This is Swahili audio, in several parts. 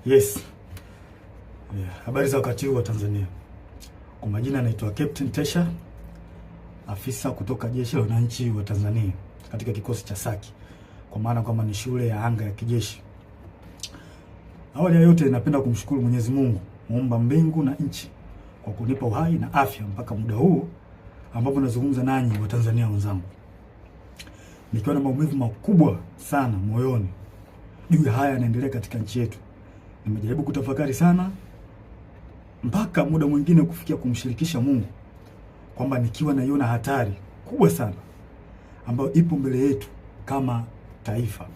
Yes. Habari za wakati huu wa Tanzania. Kwa majina naitwa Captain Tesha, afisa kutoka Jeshi la Wananchi wa Tanzania katika kikosi cha Saki, kwa maana kwamba ni shule ya anga ya kijeshi. Awali ya yote napenda kumshukuru Mwenyezi Mungu, muumba mbingu na nchi, kwa kunipa uhai na afya mpaka muda huu ambapo nazungumza nanyi wa Tanzania wenzangu. Nikiwa na maumivu makubwa sana moyoni juu ya haya yanaendelea katika nchi yetu. Nimejaribu kutafakari sana mpaka muda mwingine kufikia kumshirikisha Mungu kwamba nikiwa naiona hatari kubwa sana ambayo ipo mbele yetu kama taifa.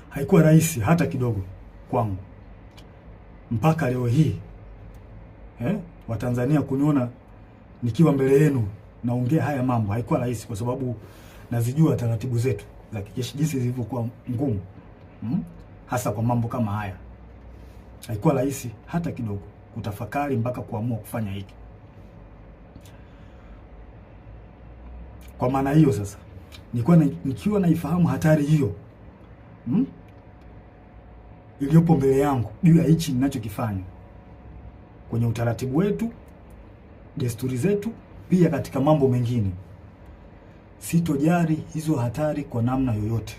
Haikuwa rahisi hata kidogo kwangu mpaka leo hii Watanzania kuniona nikiwa mbele yenu naongea haya mambo. Haikuwa rahisi kwa sababu nazijua taratibu zetu za kijeshi jinsi zilivyokuwa ngumu, hasa kwa mambo kama haya. Haikuwa rahisi hata kidogo kutafakari mpaka kuamua kufanya hiki. Kwa maana hiyo sasa, nikiwa naifahamu hatari hiyo iliyopo mbele yangu juu ya hichi ninachokifanya kwenye utaratibu wetu, desturi zetu, pia katika mambo mengine, sitojali hizo hatari kwa namna yoyote.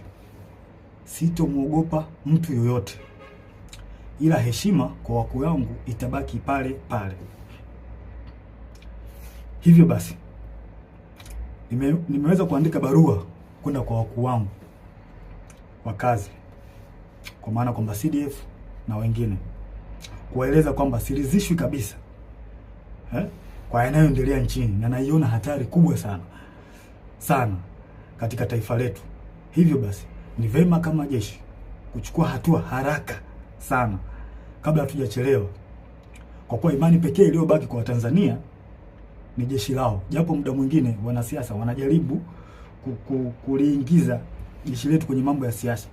Sitomwogopa mtu yoyote, ila heshima kwa wakuu wangu itabaki pale pale. Hivyo basi nimeweza kuandika barua kwenda kwa wakuu wangu wa kazi, kwa maana kwamba CDF na wengine, kuwaeleza kwamba siridhishwi kabisa kwa yanayoendelea nchini, na naiona hatari kubwa sana katika taifa letu. Hivyo basi ni vema kama jeshi kuchukua hatua haraka sana kabla hatujachelewa, kwa kuwa imani pekee iliyobaki kwa Tanzania ni jeshi lao. Japo muda mwingine wanasiasa wanajaribu kuliingiza jeshi letu kwenye mambo ya siasa,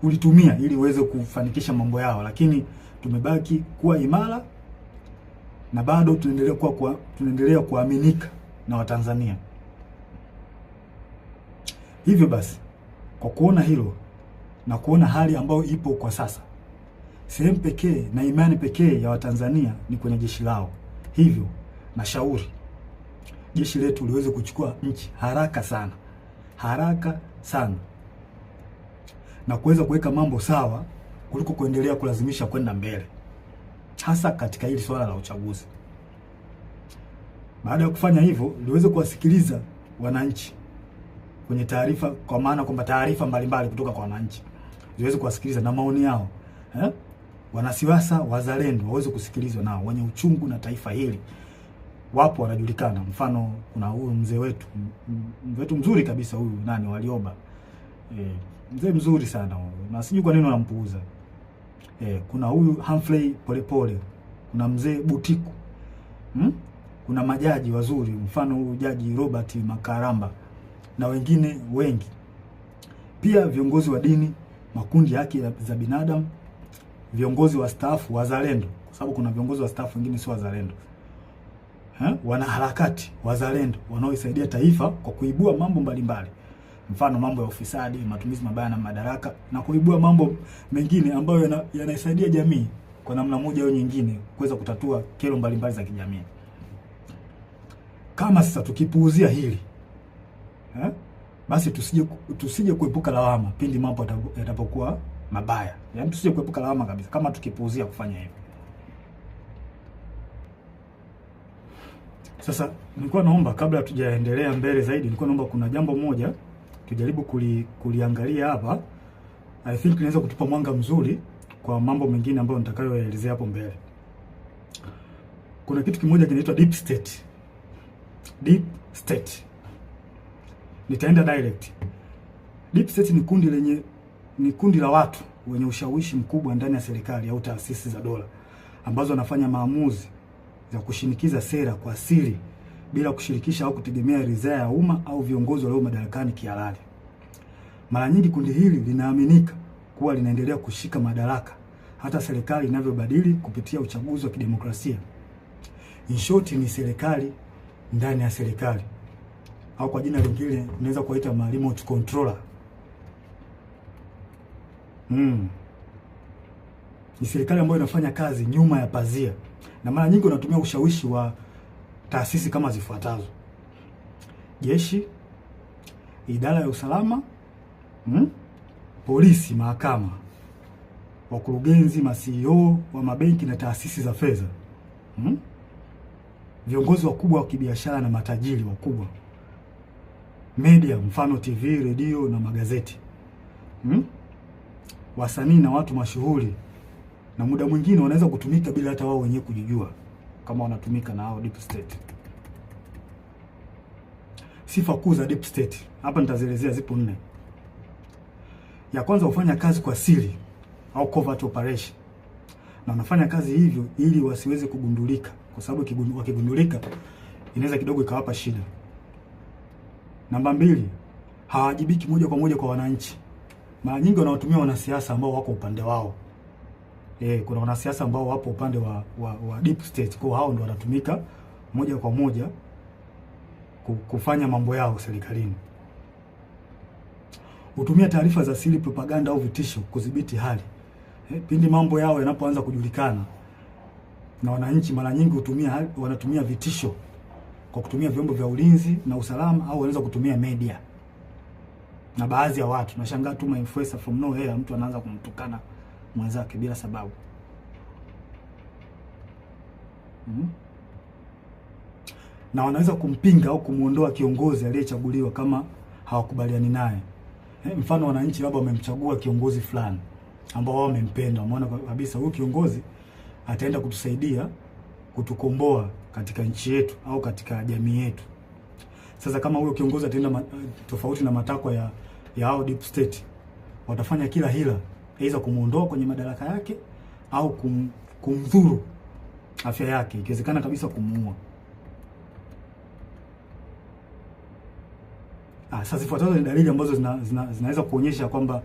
kulitumia ili uweze kufanikisha mambo yao, lakini tumebaki kuwa imara na bado tunaendelea kuaminika na Watanzania. Hivyo basi, kwa kuona hilo na kuona hali ambayo ipo kwa sasa, sehemu pekee na imani pekee ya Watanzania ni kwenye jeshi lao. Hivyo nashauri jeshi letu liweze kuchukua nchi haraka sana na kuweza kuweka mambo sawa kuliko kuendelea kulazimisha kwenda mbele, hasa katika hili swala la uchaguzi. Baada ya kufanya hivyo, liweze kuwasikiliza wananchi kwenye taarifa, kwa maana kwamba taarifa mbalimbali kutoka kwa wananchi ziweze kuwasikiliza na maoni yao. Wanasiasa wazalendo waweze kusikilizwa, nao wenye uchungu na taifa hili wapo, wanajulikana. Mfano, kuna huyu mzee wetu mzuri kabisa, huyu Warioba, mzee mzuri sana huyu, na sijui kwa nini wanampuuza. Kuna huyu Humphrey Polepole, kuna mzee Butiku, kuna majaji wazuri, mfano huyu Jaji Robert Makaramba na wengine wengi. Pia viongozi wa dini, makundi ya haki za binadamu, viongozi wa staff wazalendo, kwa sababu kuna viongozi wa staff wengine sio wazalendo, wanaharakati wazalendo wanaoisaidia taifa kwa kuibua mambo mbalimbali, mfano mambo ya ufisadi, matumizi mabaya na madaraka, na kuibua mambo mengine ambayo yanaisaidia jamii kwa namna moja au nyingine kuweza kutatua kero mbalimbali za kijamii. Kama sasa tukipuuzia hili, basi tusije kuepuka lawama pindi mambo yatapokuwa mabaya. Yaani tusije kuepuka lawama kabisa kama tukipuuzia kufanya hivyo. Sasa nilikuwa naomba, kabla tujaendelea mbele zaidi, nilikuwa naomba kuna jambo moja tujaribu kuliangalia hapa. I think inaweza kutupa mwanga mzuri kwa mambo mengine ambayo nitakayoelezea hapo mbele. Kuna kitu kimoja kinaitwa deep state. Deep state. Nitaenda direct. Deep state ni kundi la watu wenye ushawishi mkubwa ndani ya serikali au taasisi za dola, ambazo wanafanya maamuzi za kushinikiza sera kwa siri bila kushirikisha au kutegemea ridhaa ya umma au viongozi walio madarakani kihalali. Mara nyingi kundi hili linaaminika kuwa linaendelea kushika madaraka hata serikali inavyobadili kupitia uchaguzi wa kidemokrasia. In short, ni serikali ndani ya serikali, au kwa jina lingine unaweza kuita remote controller. Ni serikali ambayo inafanya kazi nyuma ya pazia, na mara nyingi wanatumia ushawishi wa taasisi kama zifuatazo: jeshi, idara ya usalama, polisi, mahakama, wakurugenzi, ma-CEO wa mabenki na taasisi za fedha, viongozi wakubwa wa kibiashara na matajiri wakubwa, media, mfano TV, redio na magazeti, wasanii na watu mashuhuri, na muda mwingine wanaweza kutumika bila hata wao wenyewe kujijua kama wanatumika na hao deep state. Sifa kuu za deep state hapa nitazielezea, zipo 4. Ya kwanza, hufanya kazi kwa siri au covert operation, na wanafanya kazi hivyo ili wasiweze kugundulika, kwa sababu wakigundulika inaweza kidogo ikawapa shida. Namba 2, hawajibiki moja kwa moja kwa wananchi. Mara nyingi wanawatumia wanasiasa ambao wako upande wao. Kuna wanasiasa ambao wapo upande wa deep state, kwa hao ndio wanatumika moja kwa moja kufanya mambo yao serikalini. Hutumia taarifa za siri, propaganda au vitisho kudhibiti hali. Pindi mambo yao yanapoanza kujulikana na wananchi, mara nyingi wanatumia vitisho kwa kutumia vyombo vya ulinzi na usalama, au wanaweza kutumia media na baadhi ya watu. Nashangaa tu influencer from nowhere, mtu anaanza kumtukana mwenzake bila sababu. Na wanaweza kumpinga au kumuondoa kiongozi aliyechaguliwa kama hawakubaliani naye. Mfano, wananchi labda wamemchagua kiongozi fulani ambao wao wamempenda, wameona kabisa huyu kiongozi ataenda kutusaidia kutukomboa katika nchi yetu au katika jamii yetu. Sasa kama huyo kiongozi ataenda tofauti na matakwa ya hao deep state, watafanya kila hila, aidha kumuondoa kwenye madaraka yake au kumdhuru afya yake, ikiwezekana kabisa kumuua. Sasa zifuatazo ni dalili ambazo zinaweza kuonyesha kwamba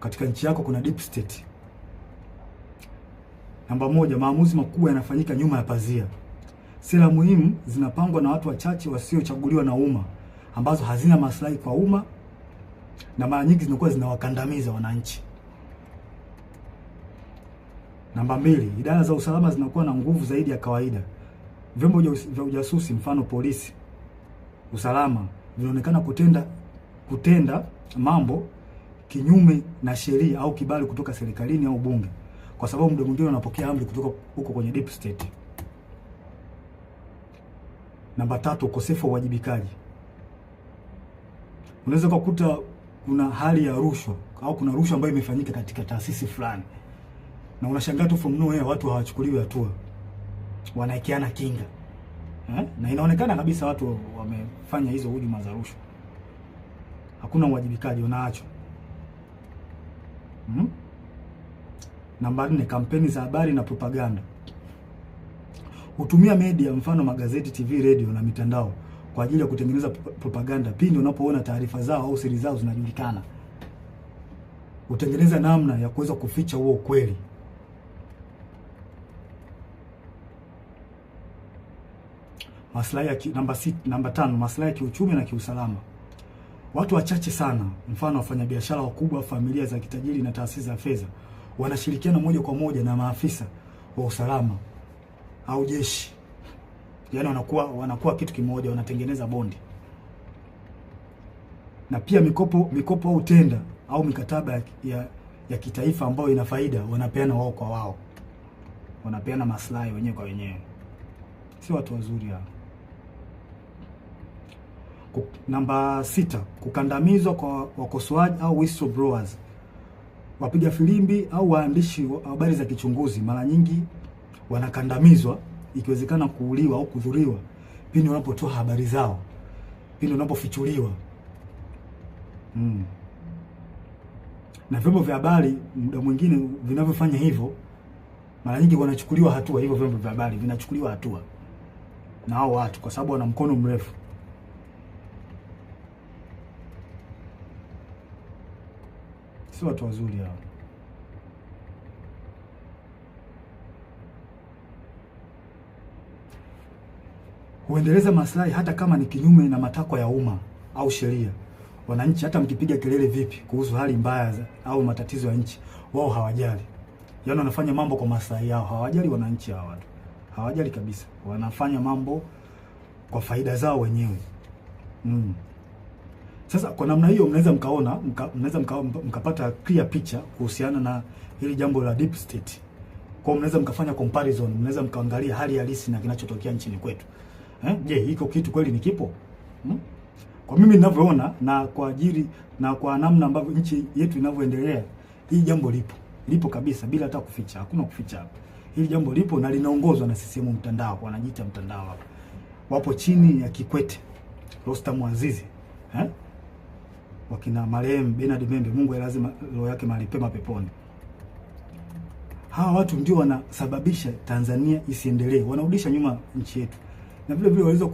katika nchi yako kuna deep state. Namba 1, maamuzi makubwa yanafanyika nyuma ya pazia. Sera muhimu zinapangwa na watu wachache wasiochaguliwa na umma, ambazo hazina maslahi kwa umma na mara nyingi zinakuwa zinawakandamiza wananchi. Namba 2, idara za usalama zinakuwa na nguvu zaidi ya kawaida. Vyombo vya ujasusi, mfano polisi, usalama, vinaonekana kutenda mambo kinyume na sheria au kibali kutoka serikalini au bunge, kwa sababu muda mwingine wanapokea amri kutoka huko kwenye deep state. Namba 3, ukosefu wa uwajibikaji. Unaweza kukuta kuna hali ya rushwa au kuna rushwa ambayo imefanyika katika taasisi fulani, na unashangaa tu from nowhere watu hawachukuliwi hatua, wanaekeana kinga. Na inaonekana kabisa watu wamefanya hizo hujuma za rushwa. Hakuna uwajibikaji, unaachwa. Namba 4, kampeni za habari na propaganda. Hutumia media, mfano magazeti, TV, radio na mitandao kwa ajili ya kutengeneza propaganda pindi unapoona taarifa zao au siri zao zinajulikana. Hutengeneza namna ya kuweza kuficha huo ukweli. Namba 5, maslahi ya kiuchumi na kiusalama. Watu wachache sana, mfano wafanyabiashara wakubwa, familia za kitajiri na taasisi za fedha, wanashirikiana moja kwa moja na maafisa wa usalama au jeshi. Yaani wanakuwa kitu kimoja, wanatengeneza bondi. Na pia mikopo au tenda au mikataba ya kitaifa ambayo ina faida, wanapeana wao kwa wao. Wanapeana maslahi wenyewe kwa wenyewe. Si watu wazuri hao. Namba 6, kukandamizwa kwa wakosoaji au whistleblowers. Wapiga filimbi au waandishi wa habari za kichunguzi mara nyingi wanakandamizwa, ikiwezekana kuuliwa au kudhuriwa pindi wanapotoa habari zao, pindi wanapofichuliwa. Na vyombo vya habari muda mwingine vinavyofanya hivyo, mara nyingi wanachukuliwa hatua. Hivyo vyombo vya habari vinachukuliwa hatua na hao watu kwa sababu wana mkono mrefu. Si watu wazuri hao. Huendeleza maslahi hata kama ni kinyume na matakwa ya umma au sheria. wananchi hata mkipiga kelele vipi kuhusu hali mbaya au matatizo ya nchi, wao hawajali. Yaani wanafanya mambo kwa maslahi yao, hawajali wananchi hawa watu. Hawajali kabisa. Wanafanya mambo kwa faida zao wenyewe. Sasa kwa namna hiyo mnaweza mkapata clear picture kuhusiana na hili jambo la deep state. Kwa mnaweza mkafanya comparison, mnaweza mkaangalia hali halisi na kinachotokea nchini kwetu. Je, hiko kitu kweli ni kipo? Kwa mimi ninavyoona na kwa ajili na kwa namna ambavyo nchi yetu inavyoendelea, hii jambo lipo. Lipo kabisa bila hata kuficha. Hakuna kuficha hapa. Hili jambo lipo na linaongozwa na CCM mtandao, wanajiita mtandao hapa. Wapo chini ya Kikwete, Rostam Azizi, wakina marehemu Bernard Membe, Mungu lazima roho yake mahali pema peponi. Hawa watu ndio wanasababisha Tanzania isiendelee, wanarudisha nyuma nchi yetu. Na vile vile waliweza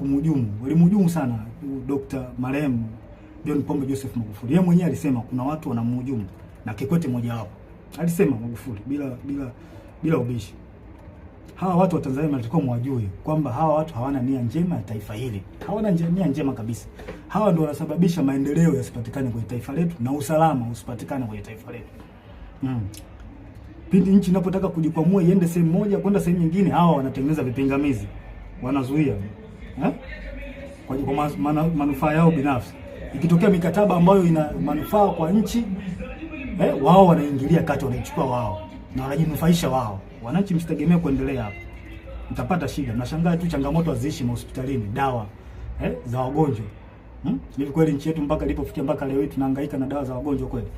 walimhujumu sana Dr. marehemu John Pombe Joseph Magufuli. Yeye mwenyewe alisema kuna watu wanamhujumu na Kikwete mmoja wapo. Alisema Magufuli bila ubishi. Hawa watu wa Tanzania wanatakiwa mwajue kwamba hawa watu hawana nia njema ya taifa hili. Hawana nia njema kabisa. Hawa ndio wanasababisha maendeleo yasipatikane kwenye taifa letu na usalama usipatikane kwenye taifa letu. Pindi nchi inapotaka kujikwamua iende sehemu moja kwenda sehemu nyingine, hawa wanatengeneza vipingamizi. Wanazuia. Kwa manufaa yao binafsi. Ikitokea mikataba ambayo ina manufaa kwa nchi, wao wanaingilia kati, wanaichukua wao na wanajinufaisha wao. Wananchi msitegemee kuendelea hapo. Mtapata shida. Nashangaa tu changamoto haziishi hospitalini, dawa za wagonjwa. Hivi kweli nchi yetu mpaka ilipofikia mpaka leo hii tunahangaika na dawa za wagonjwa kweli?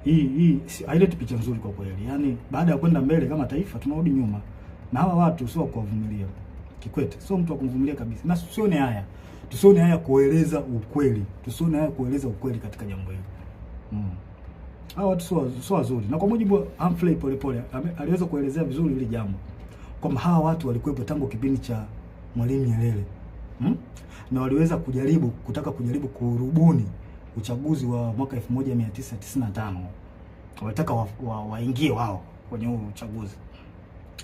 Hii haileti picha nzuri kwa kweli. Yaani baada ya kwenda mbele kama taifa tunarudi nyuma. Na hawa watu sio kuwavumilia. Kikwete sio mtu wa kuvumilia kabisa. Na tusione haya kueleza ukweli. Tusione haya kueleza ukweli katika jambo hili. Hawa watu sio wazuri. Na kwa mujibu wa Humphrey Polepole aliweza kuelezea vizuri hili jambo. Kwamba hawa watu walikuwepo tangu kipindi cha Mwalimu Nyerere. Na waliweza kutaka kujaribu kurubuni uchaguzi wa mwaka 1995. Walitaka waingie wao kwenye huo uchaguzi.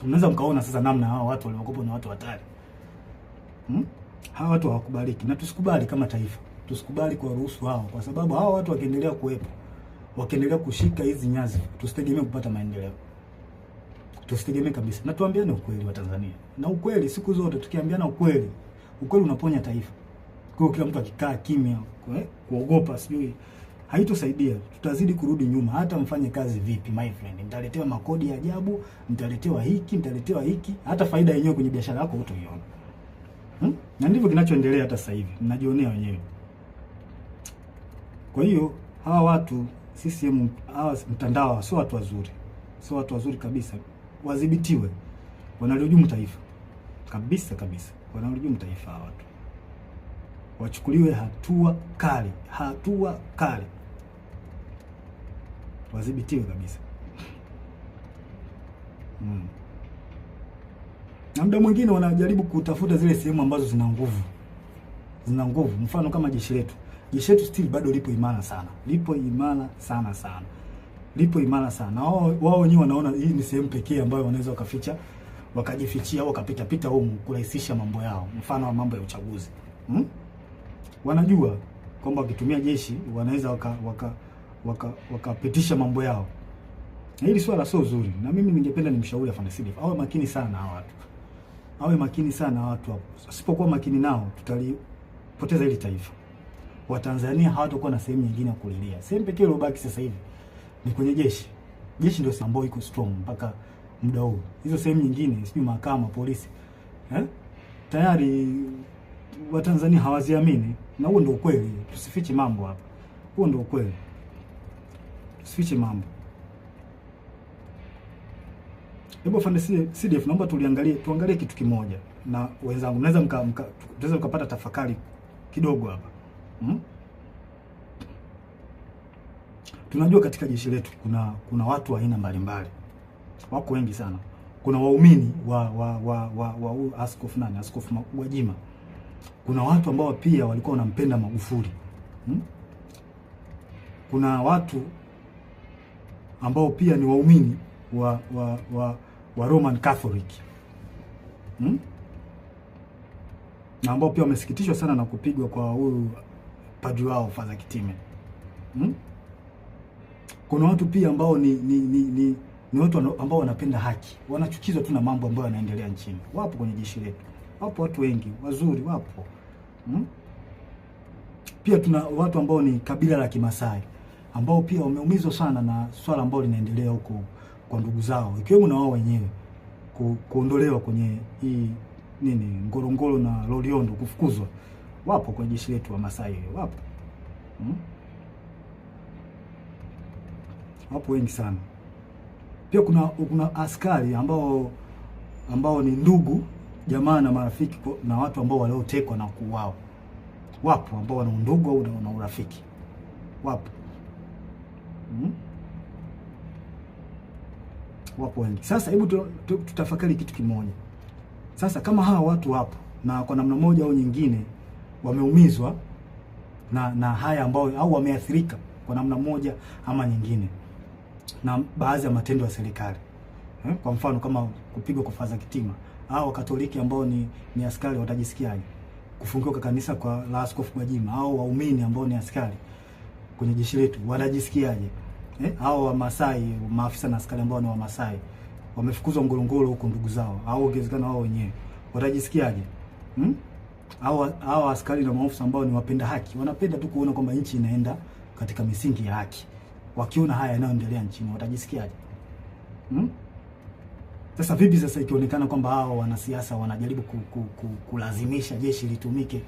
Mnaweza mkaona sasa namna hawa watu waliokopo na watu hatari. Hawa watu hawakubaliki na tusikubali kama taifa. Tusikubali kwa ruhusu hao, kwa sababu hawa watu wakiendelea kuwepo, wakiendelea kushika hizi nyazi, tusitegemee kupata maendeleo. Tusitegemee kabisa. Na tuambiane ukweli wa Tanzania. Na ukweli siku zote tukiambiana ukweli unaponya taifa. Kwa hiyo kila mtu akikaa kimya, kuogopa sijui haitosaidia. Tutazidi kurudi nyuma hata mfanye kazi vipi my friend. Mtaletewa makodi ya ajabu, mtaletewa hiki, hata faida yenyewe kwenye biashara yako hutaiona. Na ndivyo kinachoendelea hata sasa hivi. Mnajionea wenyewe. Kwa hiyo hawa watu CCM hawa mtandao sio watu wazuri. Sio watu wazuri kabisa. Wadhibitiwe. Wanalihujumu taifa. Kabisa. Wanalihujumu taifa hawa watu. Wachukuliwe hatua kali. Wadhibitiwe kabisa. Na muda mwingine wanajaribu kutafuta zile sehemu ambazo zina nguvu. Mfano kama jeshi letu. Jeshi letu still bado lipo imara sana. Lipo imara sana. Wao wenyewe wanaona hii ni sehemu pekee ambayo wanaweza wakajifichia au wakapita huko kurahisisha mambo yao. Mfano wa mambo ya uchaguzi. Wanajua kwamba wakitumia jeshi wanaweza wakapitisha mambo yao. Na hili swala sio zuri. Na mimi ningependa nimshauri afande Sidif awe makini sana hawa watu. Hapo. Asipokuwa makini nao tutalipoteza hili taifa. Watanzania hawatakuwa na sehemu nyingine ya kulilia. Sehemu pekee iliyobaki sasa hivi ni kwenye jeshi. Jeshi ndio sambo iko strong mpaka muda huu. Hizo sehemu nyingine, sijui mahakama, polisi, tayari Watanzania hawaziamini. Na huo ndio ukweli. Tusifiche mambo hapa. Huo ndio ukweli. Tusifiche mambo. Hebu afande CDF, naomba tuangalie kitu kimoja na wenzangu. Mnaweza tunaweza mkapata tafakari kidogo hapa. Tunajua katika jeshi letu kuna watu wa aina mbalimbali. Wako wengi sana. Kuna waumini wa Askofu Gwajima. Kuna watu ambao pia walikuwa wanampenda Magufuli. Kuna watu ambao pia ni waumini wa Roman Catholic. Na ambao pia wamesikitishwa sana na kupigwa kwa huyu padri wao Father Kitime. Kuna watu pia ambao ni watu ambao wanapenda haki, wanachukizwa tu na mambo ambayo yanaendelea nchini. Wapo kwenye jeshi letu, wapo watu wengi wazuri, wapo. Pia tuna watu ambao ni kabila la Kimasai ambao pia wameumizwa sana na swala ambalo linaendelea huko kwa ndugu zao, ikiwemo na wao wenyewe kuondolewa kwenye hii Ngorongoro na Loliondo, kufukuzwa. Wapo kwenye jeshi letu wa Masai, wapo. Wapo wengi sana. Pia kuna askari ambao ni ndugu jamaa na marafiki na watu ambao waliotekwa na kuuawa. Wapo ambao wana undugu au na urafiki. Wapo. Wapo wengi. Sasa hebu tutafakari kitu kimoja. Sasa kama hawa watu wapo na kwa namna moja au nyingine wameumizwa na haya ambao au wameathirika kwa namna moja ama nyingine na baadhi ya matendo ya serikali. Kwa mfano kama kupigwa kwa Father Kitime, au Wakatoliki ambao ni askari watajisikiaje? Kufungiwa kwa kanisa kwa la Askofu Gwajima, au waumini ambao ni askari kwenye jeshi letu watajisikiaje? Au Wamasai, maafisa na askari ambao ni Wamasai wamefukuzwa Ngorongoro huko ndugu zao, au ongezekana wao wenyewe watajisikiaje? Au askari na maafisa ambao ni wapenda haki, wanapenda tu kuona kwamba nchi inaenda katika misingi ya haki, wakiona haya yanayoendelea nchini watajisikiaje? Sasa vipi sasa ikionekana kwamba hao wanasiasa wanajaribu kulazimisha jeshi litumike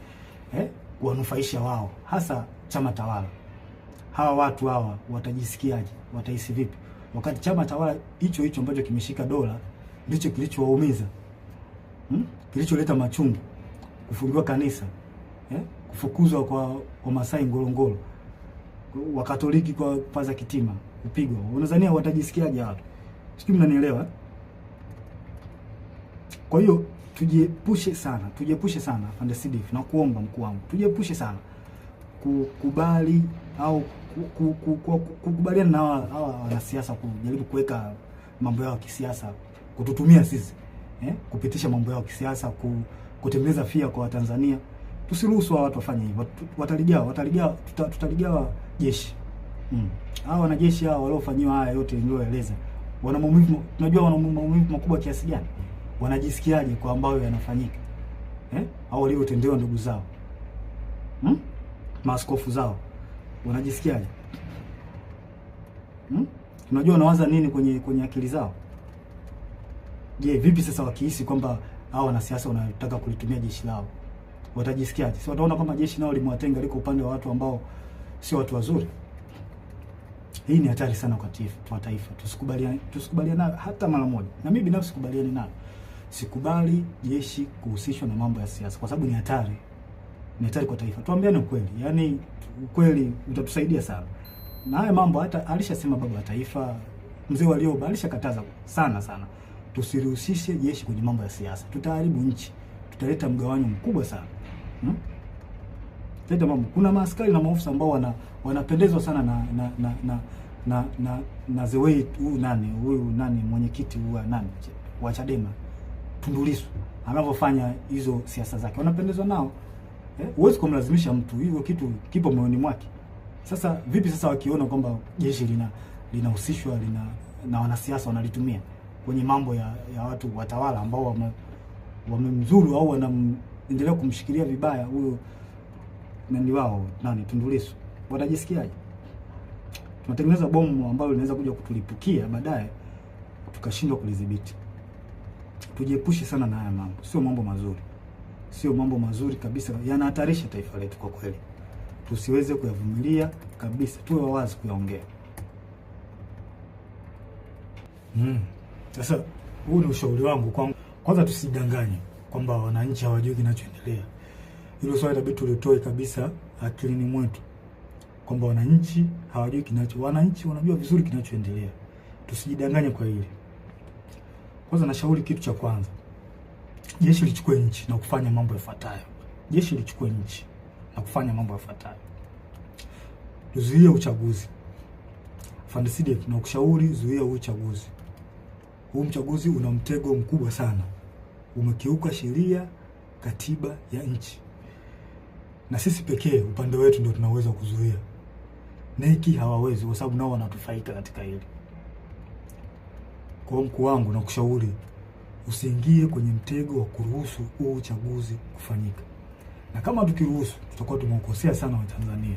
kuwanufaisha wao, hasa chama tawala? Hawa watu hawa watajisikiaje? Watahisi vipi? Wakati chama tawala hicho ambacho kimeshika dola ndicho kilichowaumiza, kilicholeta machungu, kufungiwa kanisa, kufukuzwa kwa Masai Ngorongoro, Wakatoliki kwa Father Kitime kupigwa. Unadhania watajisikiaje watu? Sijui mnanielewa? Kwa hiyo tujiepushe sana Afande Sidif, na kuomba mkuu wangu, tujiepushe sana kukubali au kukubaliana na hawa wanasiasa kujaribu kuweka mambo yao ya kisiasa, kututumia sisi kupitisha mambo yao ya kisiasa, kutengeneza fia kwa Watanzania. Tusiruhusu watu wafanye hivyo. Tutaligawa jeshi. Hao wanajeshi hao waliofanyiwa haya yote nilioeleza, wana maumivu, tunajua wana maumivu makubwa kiasi gani? Wanajisikiaje kwa ambayo yanafanyika? Au waliotendewa ndugu zao, maaskofu zao, wanajisikiaje? Tunajua wanawaza nini kwenye akili zao. Je, vipi sasa wakihisi kwamba hao wanasiasa wanataka kulitumia jeshi lao, watajisikiaje? Si wataona kama jeshi nao limewatenga, liko upande wa watu ambao sio watu wazuri? Hii ni hatari sana kwa taifa. Tusikubaliane hata mara moja. Na mimi binafsi sikubaliani nayo. Sikubali jeshi kuhusishwa na mambo ya siasa, kwa sababu ni hatari. Ni hatari kwa taifa. Tuambiane ukweli. Yaani ukweli utatusaidia sana. Na haya mambo hata alishasema baba wa taifa Mzee Warioba, alishakataza sana. Tusirihusishe jeshi kwenye mambo ya siasa. Tutaharibu nchi. Tutaleta mgawanyo mkubwa sana. Teta mambo. Kuna maaskari na maofisa ambao wanapendezwa sana na the way huyu mwenyekiti wa Chadema Tundu Lissu anavyofanya hizo siasa zake, wanapendezwa nao. Huwezi kumlazimisha mtu, hivyo kitu kipo moyoni mwake. Sasa vipi sasa wakiona kwamba jeshi linahusishwa na wanasiasa wanalitumia kwenye mambo ya watu watawala ambao wamemzuru au wanaendelea kumshikilia vibaya huyo wao Tundu Lissu, watajisikiaje? Tunatengeneza bomu ambalo linaweza kuja kutulipukia baadaye tukashindwa kulidhibiti. Tujiepushe sana na haya mambo. Sio mambo mazuri kabisa, yanahatarisha taifa letu kwa kweli. Tusiweze kuyavumilia kabisa, tuwe wazi kuyaongea. Sasa huu ni ushauri wangu kwanza, tusidanganye kwamba wananchi hawajui kinachoendelea. Hilo swali inabidi tulitoe kabisa akilini mwetu kwamba wananchi hawajui wananchi wanajua vizuri kinachoendelea. Tusijidanganye kwa hili. Kwanza nashauri kitu cha kwanza, jeshi lichukue nchi na kufanya mambo yafuatayo. Tuzuie uchaguzi. Afande Sidif, na kushauri zuia uchaguzi. Huu uchaguzi una mtego mkubwa sana. Umekiuka sheria, katiba ya nchi. na sisi pekee upande wetu ndio tunaweza kuzuia. NEC hawawezi, kwa sababu nao wanatufaika katika hili. Kwa mkuu wangu na kushauri usiingie kwenye mtego wa kuruhusu huu uchaguzi kufanyika. Na kama tukiruhusu tutakuwa tumeukosea sana Watanzania.